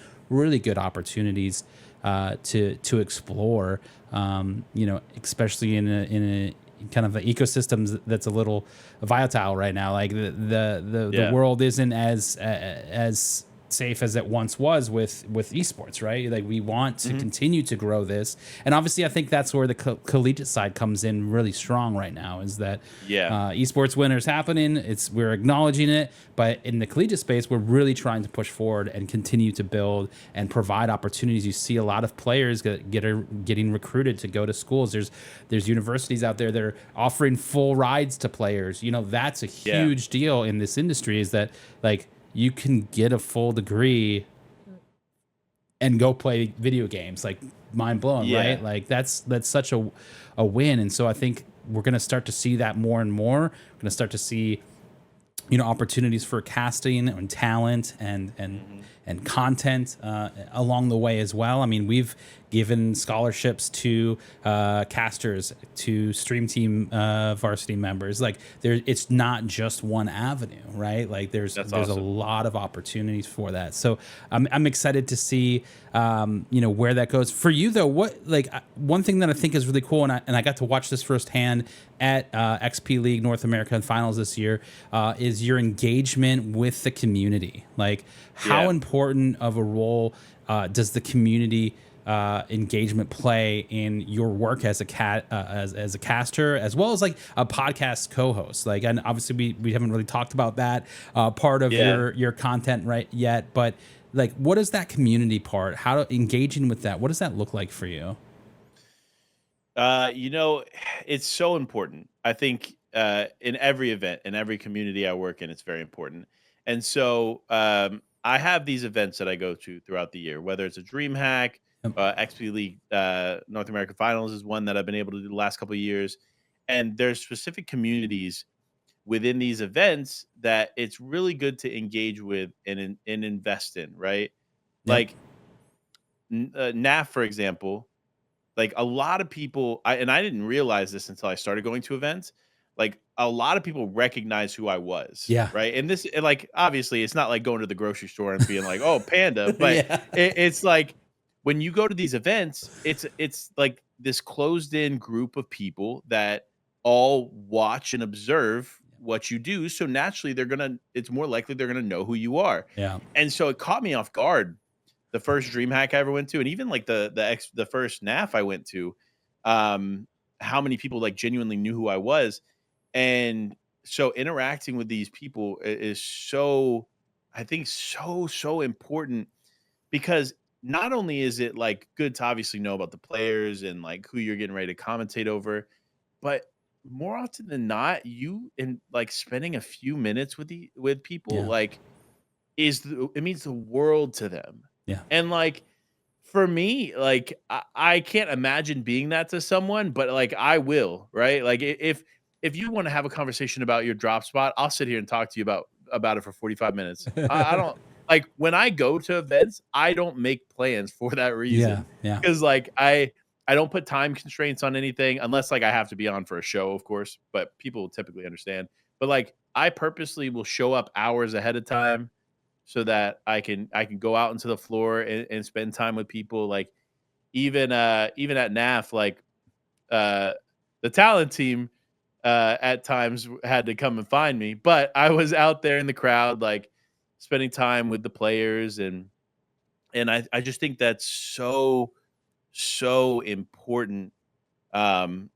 good opportunities to explore. Especially in a kind of an ecosystem that's a little volatile right now. Like the world isn't as safe as it once was with esports, right? Like we want to continue to grow this, and obviously I think that's where the collegiate side comes in really strong right now. Is that esports winter's happening? We're acknowledging it, but in the collegiate space, we're really trying to push forward and continue to build and provide opportunities. You see a lot of players getting recruited to go to schools. There's universities out there that are offering full rides to players. That's a huge deal in this industry. Is that like you can get a full degree and go play video games, like mind blown, right? Like that's such a win. And so I think we're going to start to see that more and more. We're going to start to see, opportunities for casting and talent and content along the way as well. I mean, we've given scholarships to casters, to stream team varsity members. Like it's not just one avenue, right? Like there's awesome. a lot of opportunities for that. So I'm excited to see where that goes for you though. One thing that I think is really cool, and I got to watch this firsthand at XP League North American Finals this year, is your engagement with the community. Like how important of a role does the community engagement play in your work as as a caster, as well as like a podcast co-host? Like, and obviously we haven't really talked about that part of Yeah. your content right yet, but like, what is that community part? How to engaging with that? What does that look like for you? You know, it's so important. I think in every event, in every community I work in, it's very important. And so I have these events that I go to throughout the year, whether it's a DreamHack, Yep. XP League North American Finals is one that I've been able to do the last couple of years. And there's specific communities within these events that it's really good to engage with and invest in, right? Yep. Like NAF, for example, like a lot of people, I didn't realize this until I started going to events. Like a lot of people recognize who I was, Yeah. right? And this, and like, obviously, it's not like going to the grocery store and being like, "Oh, Panda," but Yeah. it's like when you go to these events, it's like this closed in group of people that all watch and observe what you do. So naturally, it's more likely they're gonna know who you are. Yeah. And so it caught me off guard the first DreamHack I ever went to, and even like the first NAF I went to, how many people like genuinely knew who I was, and so interacting with these people is so, I think so important because not only is it like good to obviously know about the players and like who you're getting ready to commentate over, but more often than not, you and like spending a few minutes with people Yeah. like it means the world to them. Yeah. And like for me, like I can't imagine being that to someone, but like I will, right? Like if you want to have a conversation about your drop spot, I'll sit here and talk to you about it for 45 minutes. I don't like when I go to events, I don't make plans for that Yeah. reason. Yeah. Because like I don't put time constraints on anything unless like I have to be on for a show, of course, but people typically understand. But like I purposely will show up hours ahead of time so that I can go out into the floor and spend time with people. Like even at NAF, like uh, the talent team at times had to come and find me, but I was out there in the crowd, like spending time with the players and I just think that's so important um,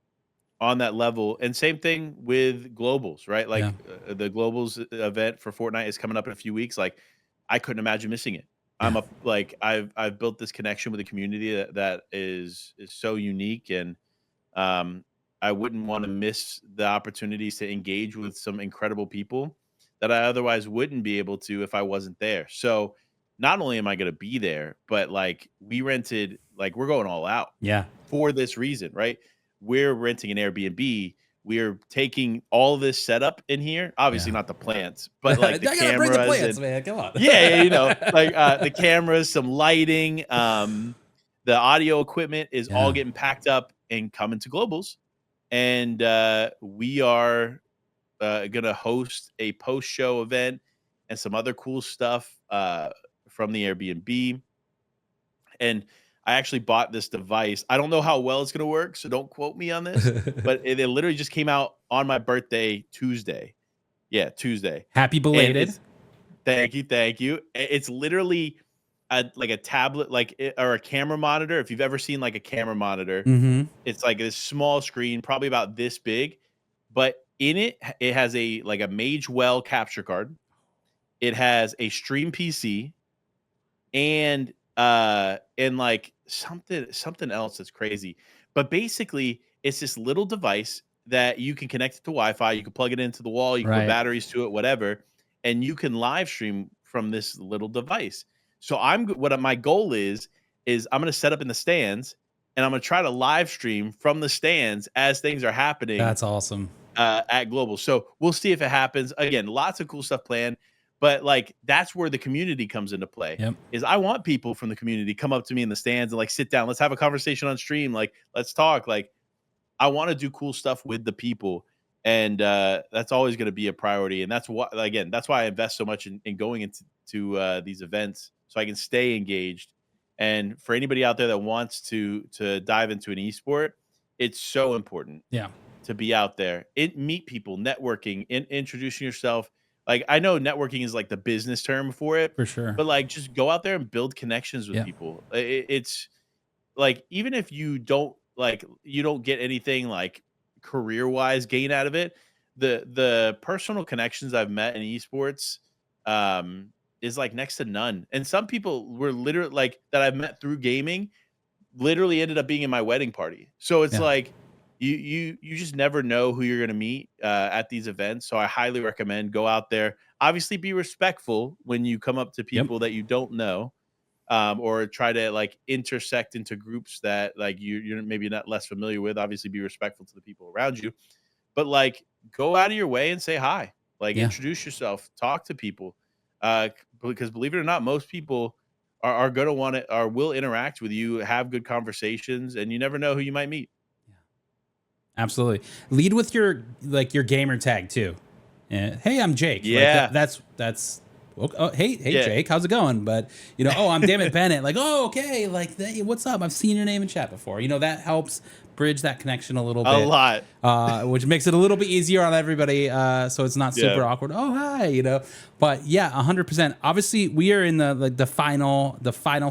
on that level. And same thing with globals, right? Yeah. Like the globals event for Fortnite is coming up in a few weeks. Like I couldn't imagine missing it. Yeah. I've built this connection with the community that is so unique, and um, I wouldn't want to miss the opportunities to engage with some incredible people that I otherwise wouldn't be able to if I wasn't there. So not only am I going to be there, but like we're going all out Yeah. for this reason, right? We're renting an Airbnb. We're taking all this setup in here. Obviously, Yeah. not the plants, but I like the gotta bring the cameras plants, and man. Come on. yeah, like the cameras, some lighting, the audio equipment is all Yeah. getting packed up and coming to globals, and we are gonna host a post-show event and some other cool stuff from the Airbnb. And I actually bought this device. I don't know how well it's going to work, so don't quote me on this, but it literally just came out on my birthday Tuesday. Yeah, Tuesday. Happy And belated. it's thank you. It's literally like a tablet or a camera monitor. If you've ever seen like a camera monitor, Mm-hmm. it's like this small screen, probably about this big, but in it has a like a Mage Well capture card. It has a Stream PC and like something else that's crazy. But basically, it's this little device that you can connect it to Wi-Fi. You can plug it into the wall. You can put Right. batteries to it, whatever, and you can live stream from this little device. So my goal is I'm going to set up in the stands, and I'm going to try to live stream from the stands as things are happening That's awesome. at Global. So we'll see if it happens. Again, lots of cool stuff planned, but like that's where the community comes into play. Yep. Is I want people from the community to come up to me in the stands and like sit down. Let's have a conversation on stream. Like let's talk. Like I want to do cool stuff with the people, and that's always going to be a priority. And that's why again that's why I invest so much in going into these events so I can stay engaged. And for anybody out there that wants to dive into an esport, it's so important Yeah. to be out there, meet people, networking, introducing yourself. Like I know networking is like the business term for it, For sure. but like just go out there and build connections with Yeah. people. like, even if you don't get anything like career wise gain out of it, the personal connections I've met in esports is like next to none. And some people were literally like that I've met through gaming literally ended up being in my wedding party. So it's Yeah. like you just never know who you're going to meet at these events. So I highly recommend go out there. Obviously, be respectful when you come up to Yep. people that you don't know, or try to like intersect into groups that like you're maybe not less familiar with. Obviously, be respectful to the people around you, but like go out of your way and say hi. Like Yeah. introduce yourself, talk to people, because believe it or not, most people are going to want to or will interact with you, have good conversations, and you never know who you might meet. Absolutely. Lead with your your gamer tag too. Hey, I'm Jake. Like Yeah, that's oh, hey yeah, Jake, how's it going? But oh, I'm Dammit Bennett. Like, oh, okay. Like, what's up? I've seen your name in chat before. That helps bridge that connection a little a bit, lot. which makes it a little bit easier on everybody. So it's not super Yeah, awkward. Oh, hi. But yeah, 100%. Obviously, we are in the final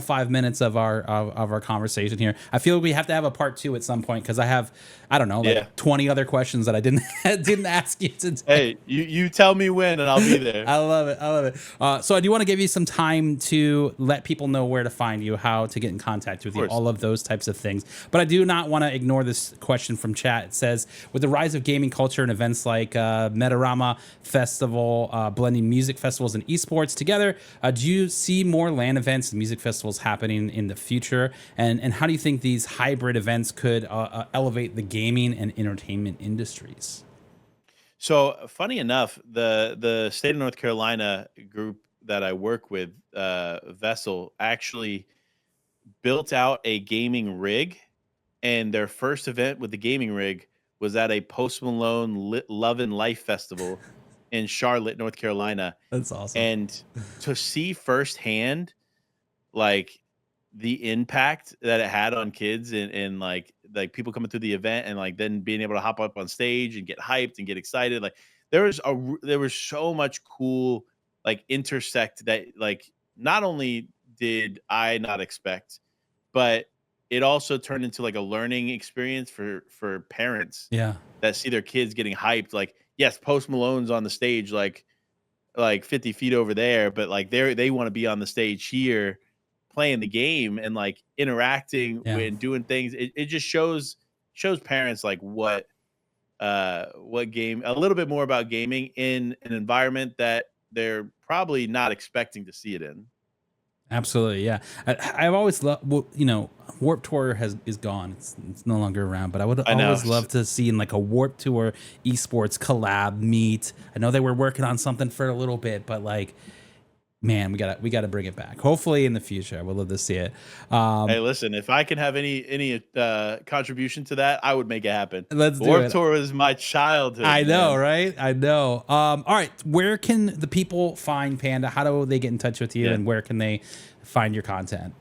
5 minutes of our conversation here. I feel we have to have a part 2 at some point because I don't know, yeah. like 20 other questions that I didn't ask you today. Hey, you tell me when, and I'll be there. I love it. I love it. So I do want to give you some time to let people know where to find you, how to get in contact with you, all of those types of things. But I do not want to ignore this question from chat. It says, with the rise of gaming culture and events like Metarama Festival, blending music festivals and esports together, do you see more LAN events and music festivals happening in the future? And how do you think these hybrid events could elevate the gaming and entertainment industries? So funny enough, the state of North Carolina group that I work with, Vessel, actually built out a gaming rig, and their first event with the gaming rig was at a Post Malone Love and Life Festival in Charlotte, North Carolina. That's awesome. And to see firsthand, like the impact that it had on kids and like people coming through the event and like then being able to hop up on stage and get hyped and get excited, like there was so much cool like intersect that like not only did I not expect, but it also turned into like a learning experience for parents Yeah. that see their kids getting hyped. Like, yes, Post Malone's on the stage like 50 feet over there, but like they want to be on the stage here playing the game and like interacting Yeah. and doing things. It just shows parents like what game a little bit more about gaming in an environment that they're probably not expecting to see it in. Absolutely, yeah. I've always loved, Warp Tour is gone. It's no longer around. But I would I know. always love to see in like a Warp Tour esports collab meet. I know they were working on something for a little bit, but like, man, we gotta bring it back. Hopefully in the future, I would love to see it. Hey, listen, if I can have any contribution to that, I would make it happen. Let's do Warped it. Tour was my childhood. I know, Man. right? I know. All right, where can the people find Panda? How do they get in touch with you, Yeah. and where can they find your content?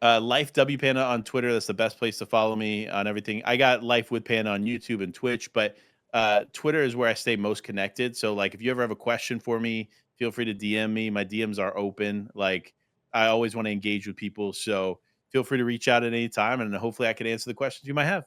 Life W Panda on Twitter. That's the best place to follow me on everything. I got Life with Panda on YouTube and Twitch, but Twitter is where I stay most connected. So, like, if you ever have a question for me, feel free to DM me. My DMs are open. Like, I always want to engage with people. So, feel free to reach out at any time, and hopefully, I can answer the questions you might have.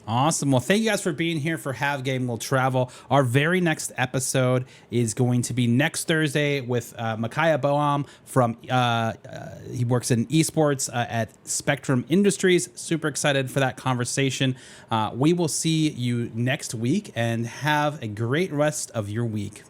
Awesome. Well, thank you guys for being here for Have Game Will Travel. Our very next episode is going to be next Thursday with Micaiah Boam from, he works in esports at Spectrum Industries. Super excited for that conversation. We will see you next week and have a great rest of your week.